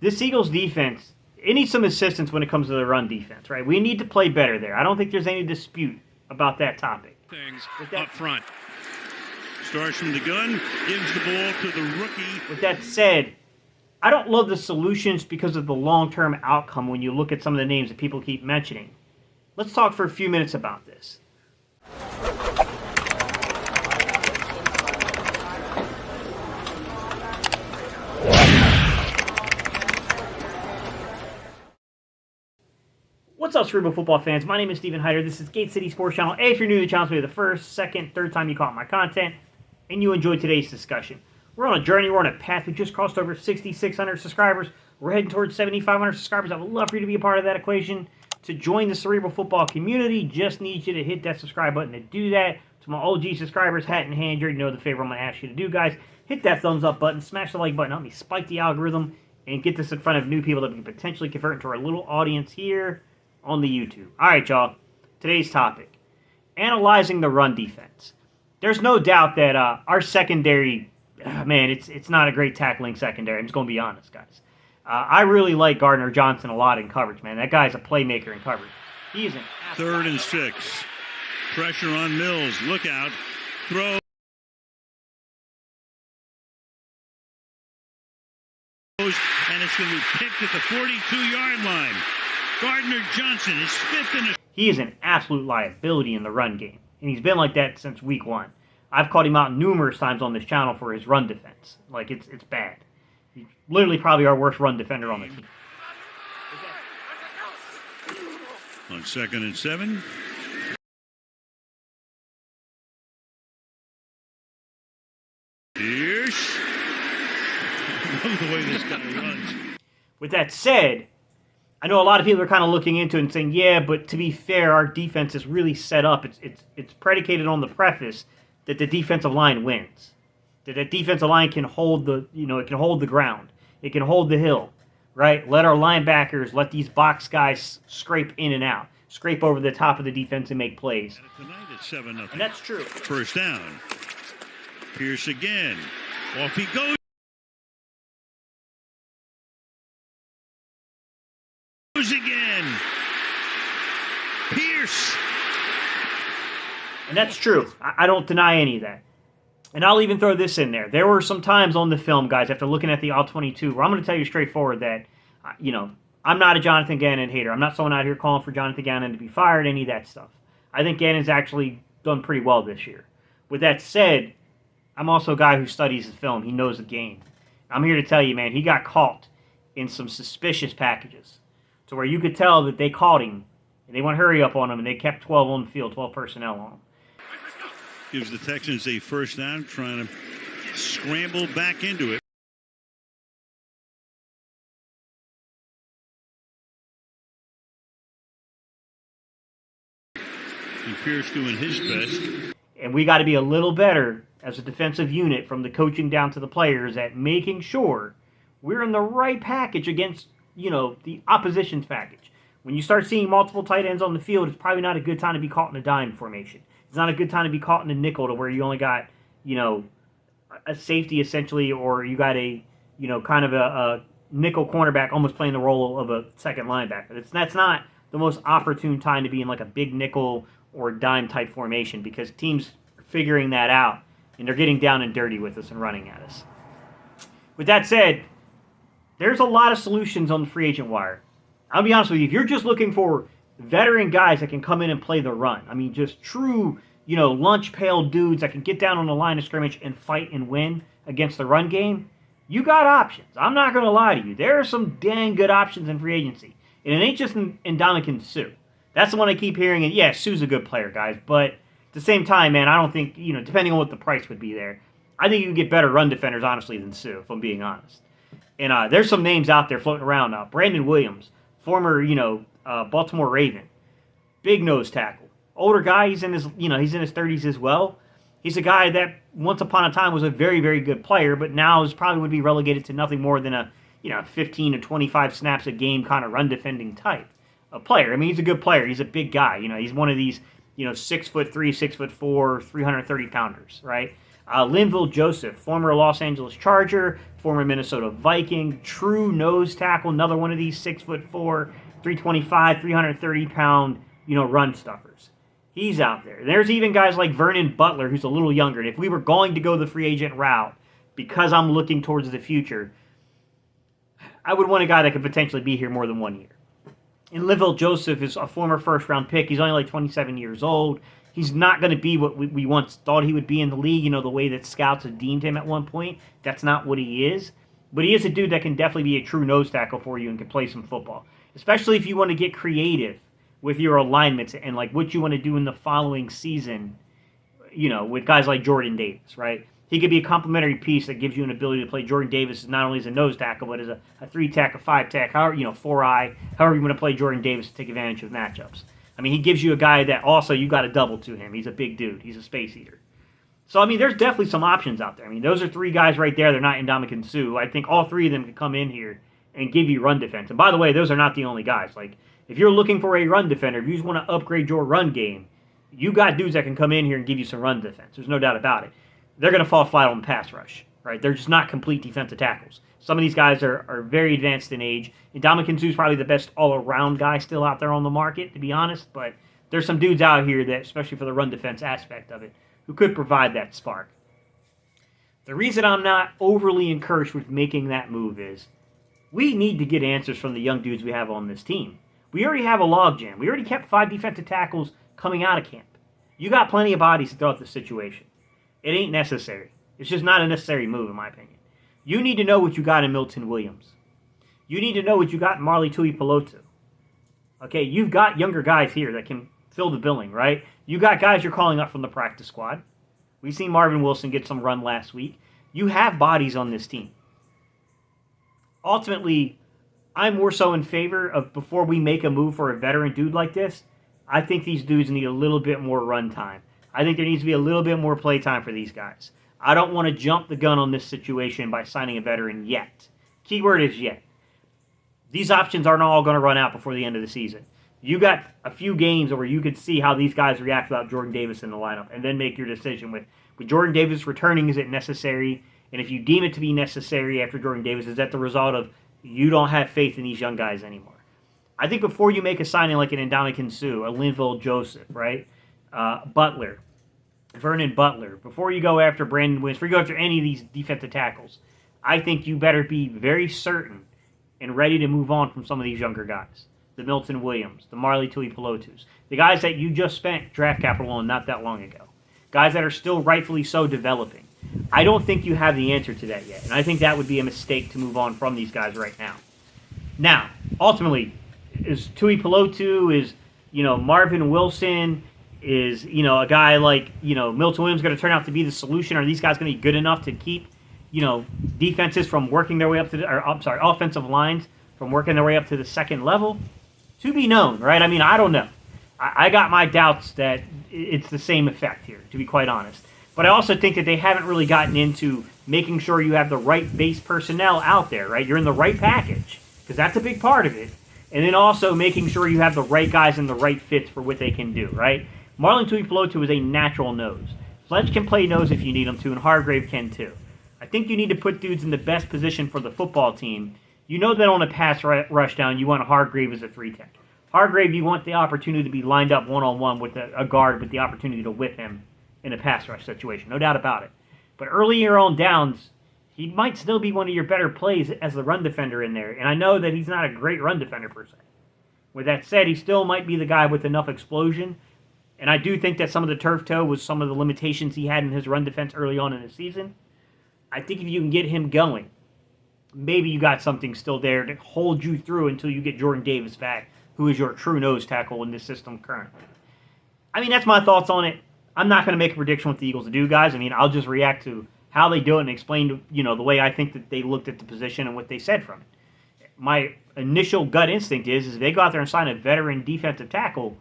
this Eagles defense, it needs some assistance when it comes to the run defense, right? We need to play better there. I don't think there's any dispute about that topic. Things up front. Starts from the gun, gives the ball to the rookie. With that said, I don't love the solutions because of the long-term outcome when you look at some of the names that people keep mentioning. Let's talk for a few minutes about this. What's up, Cerebral football fans? My name is Steven Hyder. This is Gate City Sports Channel. Hey, if you're new to the channel, maybe the first, second, third time you caught my content, and you enjoyed today's discussion. We're on a journey. We're on a path. We just crossed over 6,600 subscribers. We're heading towards 7,500 subscribers. I would love for you to be a part of that equation. To join the Cerebral football community, just need you to hit that subscribe button to do that. To my OG subscribers, hat in hand, you already know the favor I'm going to ask you to do, guys. Hit that thumbs up button, smash the like button, help me spike the algorithm, and get this in front of new people that we can potentially convert into our little audience here on the YouTube. All right, y'all. Today's topic, analyzing the run defense. There's no doubt that our secondary, man, it's not a great tackling secondary. I'm just going to be honest, guys. I really like Gardner Johnson a lot in coverage, man. That guy's a playmaker in coverage. He is an 3rd and 6. Pressure on Mills. Look out. Throw. And it's going to be picked at the 42-yard line. Gardner Johnson is 5th in the... He is an absolute liability in the run game, and he's been like that since week 1. I've called him out numerous times on this channel for his run defense. Like, it's bad. He's literally probably our worst run defender on the team. On 2nd and 7. Pierce. Look at the way this guy runs. With that said, I know a lot of people are kind of looking into it and saying, yeah, but to be fair, our defense is really set up. It's predicated on the preface that the defensive line wins. That defensive line can hold the, it can hold the ground. It can hold the hill, right? Let our linebackers, let these box guys scrape in and out. Scrape over the top of the defense and make plays. And tonight it's 7-0. And that's true. First down. Pierce again. Off he goes. Again. Pierce. And that's true. I don't deny any of that. And I'll even throw this in there. There were some times on the film, guys, after looking at the All-22, where I'm going to tell you straightforward that, I'm not a Jonathan Gannon hater. I'm not someone out here calling for Jonathan Gannon to be fired, any of that stuff. I think Gannon's actually done pretty well this year. With that said, I'm also a guy who studies his film. He knows the game. I'm here to tell you, man, he got caught in some suspicious packages to where you could tell that they caught him, and they went hurry up on him, and they kept 12 on the field, 12 personnel on him. Gives the Texans a first down, trying to scramble back into it. And Pierce doing his best. And we got to be a little better as a defensive unit, from the coaching down to the players, at making sure we're in the right package against, the opposition's package. When you start seeing multiple tight ends on the field, it's probably not a good time to be caught in a dime formation. It's not a good time to be caught in a nickel to where you only got, a safety essentially, or you got a, kind of a nickel cornerback almost playing the role of a second linebacker. That's not the most opportune time to be in like a big nickel or dime type formation, because teams are figuring that out and they're getting down and dirty with us and running at us. With that said, there's a lot of solutions on the free agent wire. I'll be honest with you, if you're just looking for veteran guys that can come in and play the run, I mean, just true, lunch pail dudes that can get down on the line of scrimmage and fight and win against the run game, you got options. I'm not going to lie to you. There are some dang good options in free agency. And it ain't just in Ndamukong Suh. That's the one I keep hearing. And yeah, Suh's a good player, guys. But at the same time, man, I don't think, depending on what the price would be there, I think you can get better run defenders, honestly, than Suh, if I'm being honest. And there's some names out there floating around now. Brandon Williams, former, Baltimore Raven, big nose tackle, older guy. He's in his 30s as well. He's a guy that once upon a time was a very, very good player, but now is probably would be relegated to nothing more than a 15 to 25 snaps a game kind of run defending type of player. I mean, he's a good player. He's a big guy. He's one of these 6'3", 6'4", 330 pounders, right? Linville Joseph, former Los Angeles Charger, former Minnesota Viking, true nose tackle, another one of these 6'4", 325, 330-pound, run stuffers. He's out there. There's even guys like Vernon Butler, who's a little younger. And if we were going to go the free agent route, because I'm looking towards the future, I would want a guy that could potentially be here more than 1 year. And Linville Joseph is a former first-round pick. He's only like 27 years old. He's not going to be what we once thought he would be in the league, the way that scouts have deemed him at one point. That's not what he is. But he is a dude that can definitely be a true nose tackle for you and can play some football. Especially if you want to get creative with your alignments and like what you want to do in the following season, with guys like Jordan Davis, right? He could be a complementary piece that gives you an ability to play Jordan Davis not only as a nose tackle, but as a 3-tack, a 5-tack, however, 4-eye, however you want to play Jordan Davis to take advantage of matchups. I mean, he gives you a guy that also you got to double to him. He's a big dude. He's a space eater. So, I mean, there's definitely some options out there. I mean, those are 3 guys right there. They're not Ndamukong Suh. I think all 3 of them could come in here and give you run defense. And by the way, those are not the only guys. Like, if you're looking for a run defender, if you just want to upgrade your run game, you got dudes that can come in here and give you some run defense. There's no doubt about it. They're going to fall flat on the pass rush, right? They're just not complete defensive tackles. Some of these guys are very advanced in age. Ndamukong Suh is probably the best all-around guy still out there on the market, to be honest. But there's some dudes out here that, especially for the run defense aspect of it, who could provide that spark. The reason I'm not overly encouraged with making that move is we need to get answers from the young dudes we have on this team. We already have a logjam. We already kept 5 defensive tackles coming out of camp. You got plenty of bodies to throw out this situation. It ain't necessary. It's just not a necessary move, in my opinion. You need to know what you got in Milton Williams. You need to know what you got in Marley Tuipulotu. Okay, you've got younger guys here that can fill the billing, right? You got guys you're calling up from the practice squad. We've seen Marvin Wilson get some run last week. You have bodies on this team. Ultimately, I'm more so in favor of, before we make a move for a veteran dude like this, I think these dudes need a little bit more run time. I think there needs to be a little bit more play time for these guys. I don't want to jump the gun on this situation by signing a veteran yet. Keyword is yet. These options aren't all going to run out before the end of the season. You got a few games where you could see how these guys react without Jordan Davis in the lineup and then make your decision with Jordan Davis returning, is it necessary? And if you deem it to be necessary after Jordan Davis, is that the result of you don't have faith in these young guys anymore? I think before you make a signing like an Ndamukong Suh, a Linville Joseph, right? Butler, Vernon Butler, before you go after Brandon Williams, before you go after any of these defensive tackles, I think you better be very certain and ready to move on from some of these younger guys. The Milton Williams, the Marley Tuipulotus, the guys that you just spent draft capital on not that long ago. Guys that are still rightfully so developing. I don't think you have the answer to that yet, and I think that would be a mistake to move on from these guys right now. Now, ultimately, is Tuipulotu, is Marvin Wilson, is a guy like Milton Williams going to turn out to be the solution? Are these guys going to be good enough to keep defenses from working their way up to offensive lines from working their way up to the second level? To be known, right? I mean, I don't know. I got my doubts that it's the same effect here, to be quite honest. But I also think that they haven't really gotten into making sure you have the right base personnel out there, right? You're in the right package, because that's a big part of it. And then also making sure you have the right guys and the right fits for what they can do, right? Marlon Tuipulotu is a natural nose. Fletch can play nose if you need him to, and Hargrave can too. I think you need to put dudes in the best position for the football team. You know that on a pass rush down, you want Hargrave as a 3-tech. Hargrave, you want the opportunity to be lined up one-on-one with a guard with the opportunity to whip him in a pass rush situation. No doubt about it. But earlier on downs, he might still be one of your better plays as the run defender in there. And I know that he's not a great run defender per se. With that said, he still might be the guy with enough explosion. And I do think that some of the turf toe was some of the limitations he had in his run defense early on in the season. I think if you can get him going, maybe you got something still there to hold you through until you get Jordan Davis back, who is your true nose tackle in this system currently. I mean, that's my thoughts on it. I'm not going to make a prediction what the Eagles will do, guys. I mean, I'll just react to how they do it and explain, the way I think that they looked at the position and what they said from it. My initial gut instinct is they go out there and sign a veteran defensive tackle.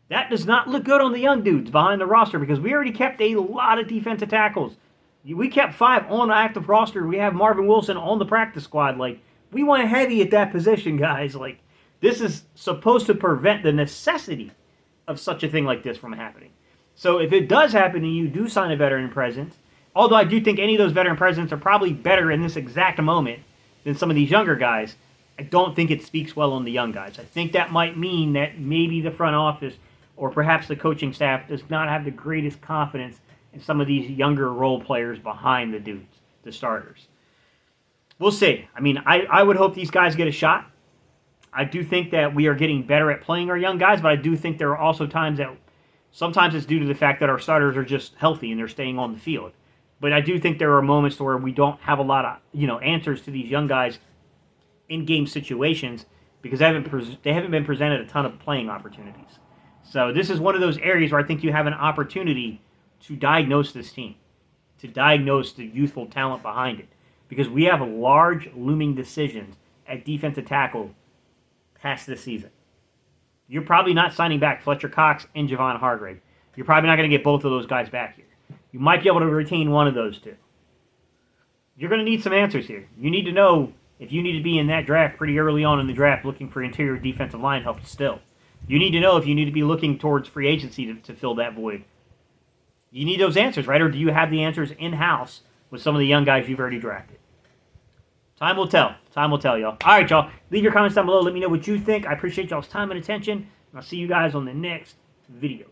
That does not look good on the young dudes behind the roster, because we already kept a lot of defensive tackles. We kept 5 on the active roster. We have Marvin Wilson on the practice squad. Like, we went heavy at that position, guys. Like, this is supposed to prevent the necessity of such a thing like this from happening. So if it does happen and you do sign a veteran presence, although I do think any of those veteran presidents are probably better in this exact moment than some of these younger guys, I don't think it speaks well on the young guys. I think that might mean that maybe the front office or perhaps the coaching staff does not have the greatest confidence in some of these younger role players behind the dudes, the starters. We'll see. I mean, I would hope these guys get a shot. I do think that we are getting better at playing our young guys, but I do think there are also times that sometimes it's due to the fact that our starters are just healthy and they're staying on the field. But I do think there are moments where we don't have a lot of answers to these young guys in game situations because they haven't been presented a ton of playing opportunities. So this is one of those areas where I think you have an opportunity to diagnose this team, to diagnose the youthful talent behind it, because we have large looming decisions at defensive tackle past this season. You're probably not signing back Fletcher Cox and Javon Hargrave. You're probably not going to get both of those guys back here. You might be able to retain one of those two. You're going to need some answers here. You need to know if you need to be in that draft pretty early on in the draft looking for interior defensive line help still. You need to know if you need to be looking towards free agency to fill that void. You need those answers, right? Or do you have the answers in-house with some of the young guys you've already drafted? Time will tell. Time will tell, y'all. All right, y'all. Leave your comments down below. Let me know what you think. I appreciate y'all's time and attention. And I'll see you guys on the next video.